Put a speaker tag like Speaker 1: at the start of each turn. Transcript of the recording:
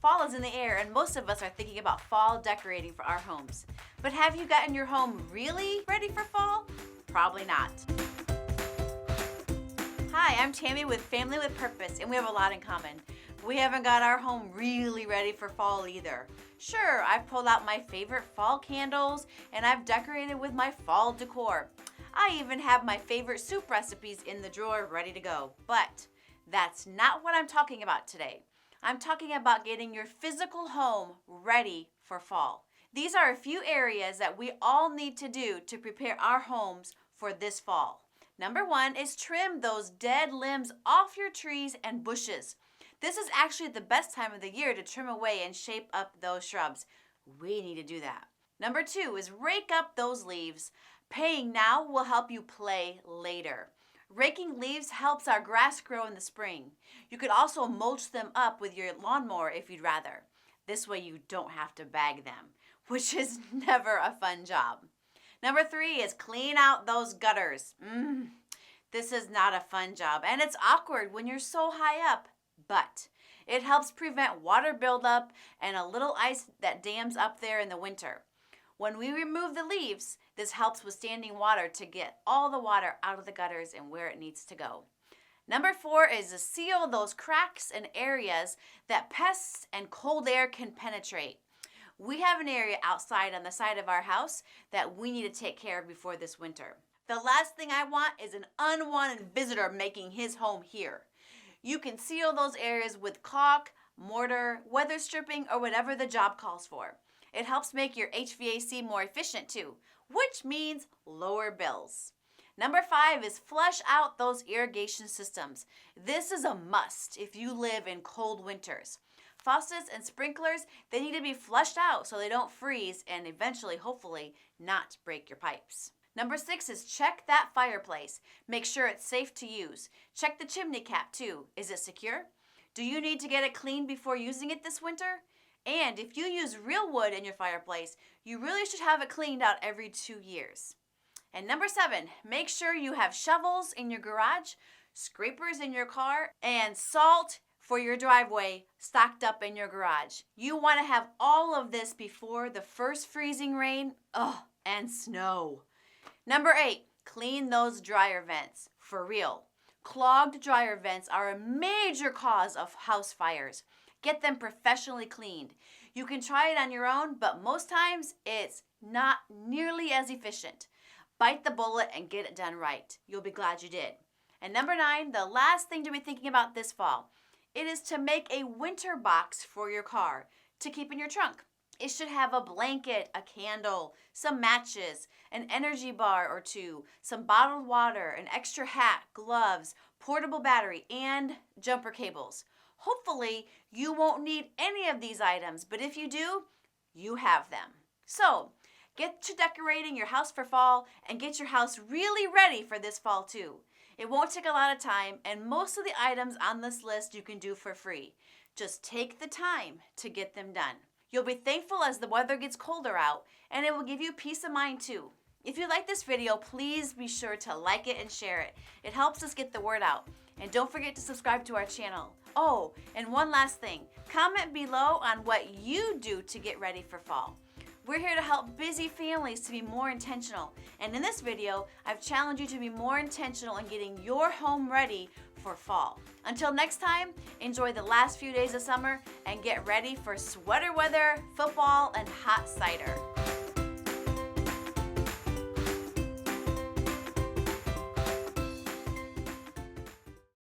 Speaker 1: Fall is in the air and most of us are thinking about fall decorating for our homes. But have you gotten your home really ready for fall? Probably not. Hi, I'm Tammy with Family with Purpose, and we have a lot in common. We haven't got our home really ready for fall either. Sure, I've pulled out my favorite fall candles and I've decorated with my fall decor. I even have my favorite soup recipes in the drawer ready to go. But that's not what I'm talking about today. I'm talking about getting your physical home ready for fall. These are a few areas that we all need to do to prepare our homes for this fall. Number one is trim those dead limbs off your trees and bushes. This is actually the best time of the year to trim away and shape up those shrubs. We need to do that. Number two is rake up those leaves. Paying now will help you play later. Raking leaves helps our grass grow in the spring. You could also mulch them up with your lawnmower if you'd rather. This way you don't have to bag them, which is never a fun job. Number three is clean out those gutters. This is not a fun job and it's awkward when you're so high up, but it helps prevent water buildup and a little ice that dams up there in the winter. When we remove the leaves, this helps with standing water to get all the water out of the gutters and where it needs to go. Number four is to seal those cracks and areas that pests and cold air can penetrate. We have an area outside on the side of our house that we need to take care of before this winter. The last thing I want is an unwanted visitor making his home here. You can seal those areas with caulk, mortar, weather stripping, or whatever the job calls for. It helps make your HVAC more efficient too, which means lower bills. Number five is flush out those irrigation systems. This is a must if you live in cold winters. Faucets and sprinklers, they need to be flushed out so they don't freeze and eventually, hopefully, not break your pipes. Number six is check that fireplace. Make sure it's safe to use. Check the chimney cap too. Is it secure? Do you need to get it cleaned before using it this winter? And if you use real wood in your fireplace, you really should have it cleaned out every 2 years. And number seven, make sure you have shovels in your garage, scrapers in your car, and salt for your driveway stocked up in your garage. You want to have all of this before the first freezing rain, and snow. Number eight, clean those dryer vents. For real. Clogged dryer vents are a major cause of house fires. Get them professionally cleaned. You can try it on your own, but most times it's not nearly as efficient. Bite the bullet and get it done right. You'll be glad you did. And number nine, the last thing to be thinking about this fall, it is to make a winter box for your car to keep in your trunk. It should have a blanket, a candle, some matches, an energy bar or two, some bottled water, an extra hat, gloves, portable battery, and jumper cables. Hopefully, you won't need any of these items, but if you do, you have them. So, get to decorating your house for fall and get your house really ready for this fall too. It won't take a lot of time, and most of the items on this list you can do for free. Just take the time to get them done. You'll be thankful as the weather gets colder out, and it will give you peace of mind too. If you like this video, please be sure to like it and share it. It helps us get the word out. And don't forget to subscribe to our channel. Oh, and one last thing. Comment below on what you do to get ready for fall. We're here to help busy families to be more intentional. And in this video, I've challenged you to be more intentional in getting your home ready for fall. Until next time, enjoy the last few days of summer and get ready for sweater weather, football, and hot cider.